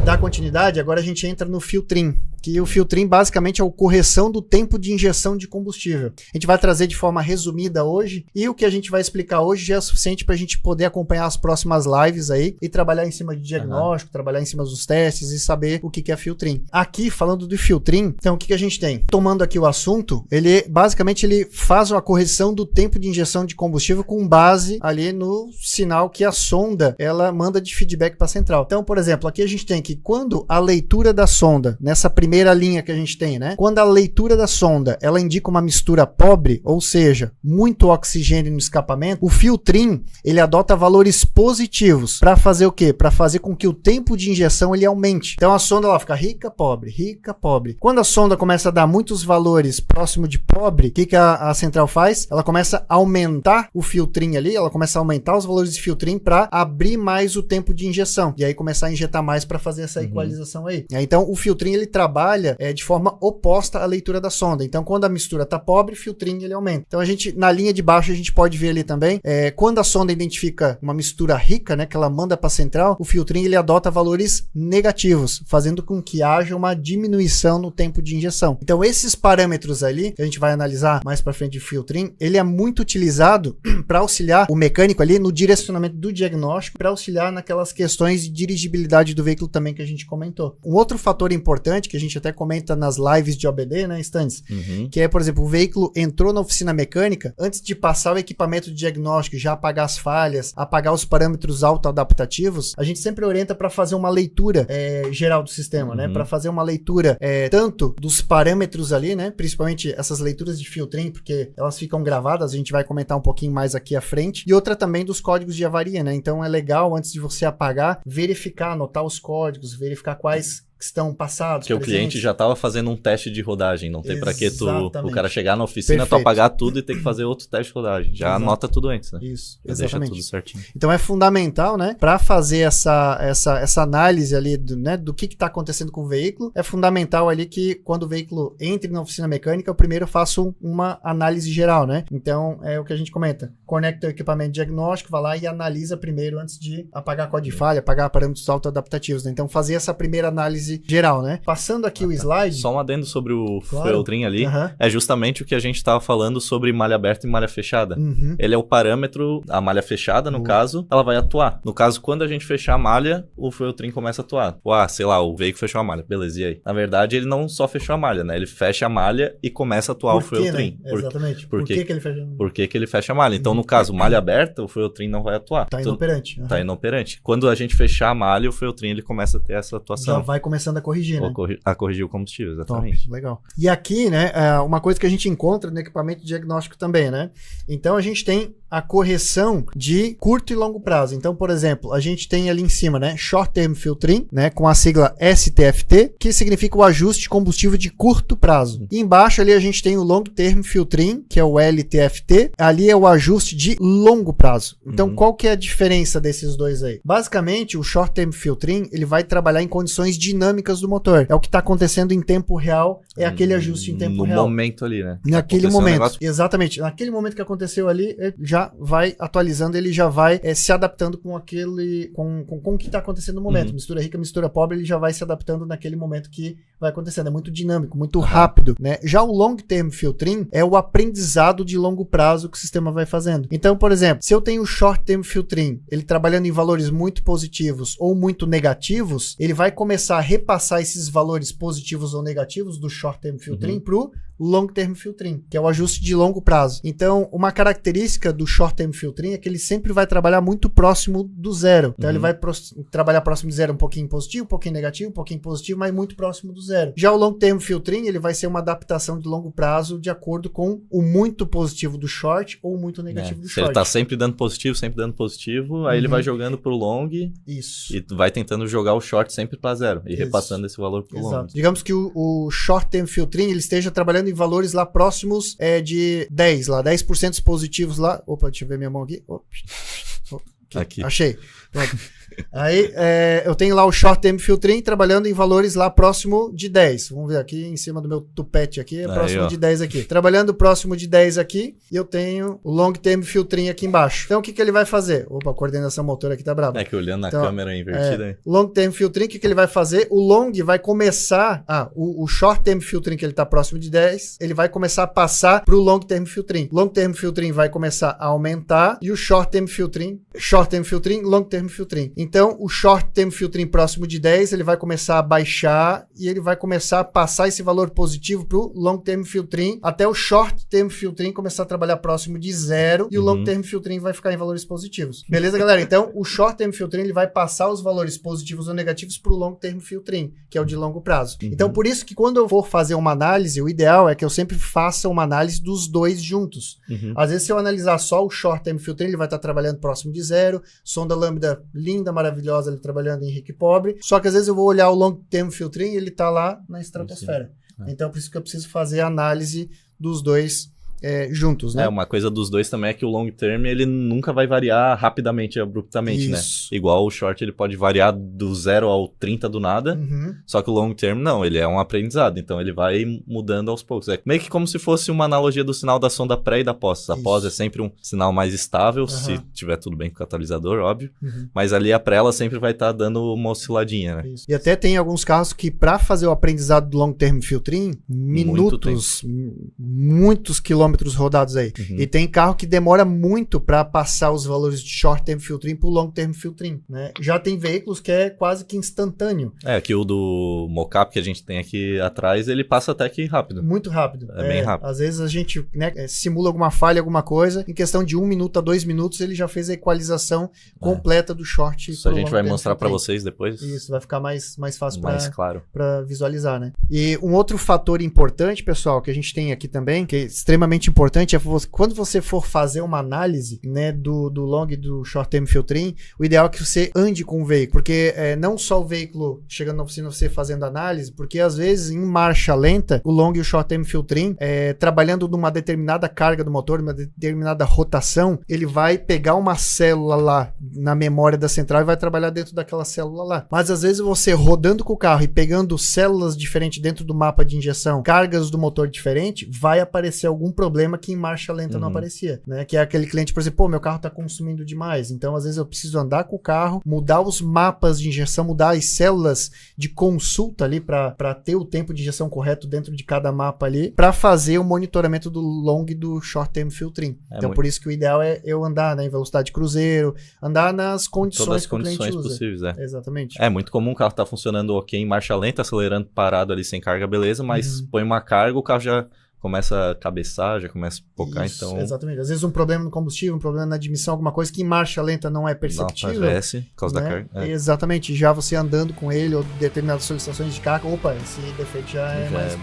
dar continuidade, agora a gente entra no filtrim. Que o filtrim basicamente é a correção do tempo de injeção de combustível. A gente vai trazer de forma resumida hoje, e o que a gente vai explicar hoje já é suficiente para a gente poder acompanhar as próximas lives aí e trabalhar em cima de diagnóstico, trabalhar em cima dos testes e saber o que é filtrim. Aqui, falando do filtrim, então o que a gente tem? Tomando aqui o assunto, ele faz a correção do tempo de injeção de combustível com base ali no sinal que a sonda ela manda de feedback para a central. Então, por exemplo, aqui a gente tem que quando a leitura da sonda, nessa primeira linha que a gente tem, né? Quando a leitura da sonda, ela indica uma mistura pobre, ou seja, muito oxigênio no escapamento, o filtrim, ele adota valores positivos para fazer o quê? Para fazer com que o tempo de injeção ele aumente. Então a sonda ela fica rica, pobre, rica, pobre. Quando a sonda começa a dar muitos valores próximo de pobre, o que a central faz? Ela começa a aumentar o filtrim ali, ela começa a aumentar os valores de filtrim para abrir mais o tempo de injeção. E aí começar a injetar mais para fazer essa equalização aí. Então o filtrim ele trabalha de forma oposta à leitura da sonda. Então, quando a mistura está pobre, o filtrim ele aumenta. Então, na linha de baixo, a gente pode ver ali também, quando a sonda identifica uma mistura rica, né, que ela manda para a central, o filtrim ele adota valores negativos, fazendo com que haja uma diminuição no tempo de injeção. Então, esses parâmetros ali, que a gente vai analisar mais para frente de filtrim, ele é muito utilizado para auxiliar o mecânico ali no direcionamento do diagnóstico, para auxiliar naquelas questões de dirigibilidade do veículo também que a gente comentou. Um outro fator importante que a gente até comenta nas lives de OBD, né, Stannis? Que é, por exemplo, o veículo entrou na oficina mecânica, antes de passar o equipamento de diagnóstico, já apagar as falhas, apagar os parâmetros autoadaptativos, a gente sempre orienta para fazer uma leitura geral do sistema, né? Para fazer uma leitura tanto dos parâmetros ali, né? Principalmente essas leituras de filtrim, porque elas ficam gravadas, a gente vai comentar um pouquinho mais aqui à frente, e outra também dos códigos de avaria, né? Então é legal, antes de você apagar, verificar, anotar os códigos, verificar quais que estão passados. Porque o cliente já estava fazendo um teste de rodagem, não tem para que o cara chegar na oficina, tu apagar tudo e ter que fazer outro teste de rodagem. Já anota tudo antes, né? Isso, exatamente. Deixa tudo certinho. Então é fundamental, né? Para fazer essa análise ali do que está acontecendo com o veículo, é fundamental ali que quando o veículo entre na oficina mecânica, eu primeiro faço uma análise geral, né? Então é o que a gente comenta. Conecta o equipamento diagnóstico, vai lá e analisa primeiro antes de apagar código de falha, apagar parâmetros autoadaptativos, né? Então fazer essa primeira análise geral, né? Passando aqui o slide... Só um adendo sobre o filtrim ali, é justamente o que a gente estava falando sobre malha aberta e malha fechada. Ele é o parâmetro, a malha fechada, no caso, ela vai atuar. No caso, quando a gente fechar a malha, o filtrim começa a atuar. Sei lá, o veículo fechou a malha, beleza, e aí? Na verdade, ele não só fechou a malha, né? Ele fecha a malha e começa a atuar o filtrim. Né? Exatamente. Por que ele fecha a malha? Por que ele fecha a malha? Então, no caso, malha aberta, o filtrim não vai atuar. Tá inoperante. Tá inoperante. Quando a gente fechar a malha, o filtrim ele começa a ter essa atuação. Já vai começando a corrigir, né? A corrigir o combustível, exatamente. Top, legal. E aqui, né, uma coisa que a gente encontra no equipamento diagnóstico também, né? Então, a gente tem a correção de curto e longo prazo. Então, por exemplo, a gente tem ali em cima, né, Short Term Filtering, né, com a sigla STFT, que significa o ajuste de combustível de curto prazo. E embaixo ali a gente tem o Long Term Filtering, que é o LTFT. Ali é o ajuste de longo prazo. Então, qual que é a diferença desses dois aí? Basicamente, o Short Term Filtering, ele vai trabalhar em condições dinâmicas do motor. É o que está acontecendo em tempo real, é aquele ajuste em tempo real. No momento ali, né? Naquele momento. Exatamente. Naquele momento que aconteceu ali, já vai atualizando, ele já vai se adaptando com aquele, com o que está acontecendo no momento. Mistura rica, mistura pobre, ele já vai se adaptando naquele momento que vai acontecendo. É muito dinâmico, muito rápido, né? Já o Long Term Filtering é o aprendizado de longo prazo que o sistema vai fazendo. Então, por exemplo, se eu tenho o Short Term Filtering, ele trabalhando em valores muito positivos ou muito negativos, ele vai começar a repassar esses valores positivos ou negativos do Short Term Filtering pro Long Term Filtering, que é o ajuste de longo prazo. Então, uma característica do Short Term Filtering é que ele sempre vai trabalhar muito próximo do zero. Então, ele vai trabalhar próximo de zero, um pouquinho positivo, um pouquinho negativo, um pouquinho positivo, mas muito próximo do zero. Já o Long Term Filtering, ele vai ser uma adaptação de longo prazo de acordo com o muito positivo do short ou o muito negativo do short. Se ele tá sempre dando positivo, aí ele vai jogando pro long. Isso. E vai tentando jogar o short sempre para zero e repassando esse valor pro long. Digamos que o Short Term Filtering, ele esteja trabalhando em valores lá próximos de 10%, lá, 10% positivos lá. Opa, deixa eu ver minha mão aqui. Aqui. Achei. Aí eu tenho lá o Short Term Filtering trabalhando em valores lá próximo de 10. Vamos ver aqui em cima do meu tupete aqui, é próximo de 10 aqui. Trabalhando próximo de 10 aqui, e eu tenho o Long Term Filtering aqui embaixo. Então o que ele vai fazer? Opa, a coordenação motora aqui tá brava. É que olhando na câmera invertida. Long Term Filtering, o que ele vai fazer? O Long vai começar, o Short Term Filtering que ele tá próximo de 10, ele vai começar a passar pro Long Term Filtering. Long Term Filtering vai começar a aumentar e o Short Term Filtering, Long Term Filtering. Então, o Short Term Filtering próximo de 10, ele vai começar a baixar e ele vai começar a passar esse valor positivo pro Long Term Filtering, até o Short Term Filtering começar a trabalhar próximo de 0 e o Long Term Filtering vai ficar em valores positivos. Beleza, galera? Então, o Short Term Filtering, ele vai passar os valores positivos ou negativos pro Long Term Filtering, que é o de longo prazo. Então, por isso que quando eu for fazer uma análise, o ideal é que eu sempre faça uma análise dos dois juntos. Às vezes, se eu analisar só o Short Term Filtering, ele vai estar trabalhando próximo de 0, sonda lambda linda, maravilhosa, ele trabalhando em rico e pobre, só que às vezes eu vou olhar o Long Term Filtering e ele tá lá na estratosfera. Então, por isso que eu preciso fazer a análise dos dois juntos, né? Uma coisa dos dois também é que o long term, ele nunca vai variar rapidamente, abruptamente, né? Igual o short, ele pode variar do 0 ao 30 do nada, só que o long term não, ele é um aprendizado, então ele vai mudando aos poucos. É meio que como se fosse uma analogia do sinal da sonda pré e da pós. A pós é sempre um sinal mais estável, se tiver tudo bem com o catalisador, óbvio, mas ali a pré, ela sempre vai estar dando uma osciladinha, né? E até tem alguns casos que para fazer o aprendizado do long term filtering, muitos quilômetros rodados aí. E tem carro que demora muito para passar os valores de short term filtering pro long term filtering, né? Já tem veículos que é quase que instantâneo. Aqui o do mocap que a gente tem aqui atrás, ele passa até que rápido. Muito rápido. É bem rápido. Às vezes a gente simula alguma falha, alguma coisa, em questão de 1 minuto a 2 minutos ele já fez a equalização completa do short. Isso a gente vai mostrar para vocês depois. Isso, vai ficar mais fácil claro para visualizar, né? E um outro fator importante, pessoal, que a gente tem aqui também, que é extremamente importante, é quando você for fazer uma análise, né, do long e do short term filtering, o ideal é que você ande com o veículo, porque não só o veículo chegando na oficina, você fazendo análise, porque às vezes em marcha lenta, o long e o short term filtering, trabalhando numa determinada carga do motor, numa determinada rotação, ele vai pegar uma célula lá na memória da central e vai trabalhar dentro daquela célula lá. Mas às vezes você rodando com o carro e pegando células diferentes dentro do mapa de injeção, cargas do motor diferente, vai aparecer algum problema que em marcha lenta não aparecia, né? Que é aquele cliente, por exemplo, meu carro tá consumindo demais, então às vezes eu preciso andar com o carro, mudar os mapas de injeção, mudar as células de consulta ali para ter o tempo de injeção correto dentro de cada mapa ali, para fazer o monitoramento do long e do short term filtering. Então por isso que o ideal é eu andar, né, em velocidade cruzeiro, andar nas condições todas as que o cliente condições usa. Possíveis, Exatamente. É muito comum o carro tá funcionando ok em marcha lenta, acelerando parado ali sem carga, beleza, mas põe uma carga, o carro já começa a cabeçar, já começa a focar, então... Exatamente. Às vezes um problema no combustível, um problema na admissão, alguma coisa que em marcha lenta não é perceptível. Não aparece por causa da carga. Exatamente. Já você andando com ele ou determinadas solicitações de carga, esse defeito já é mais...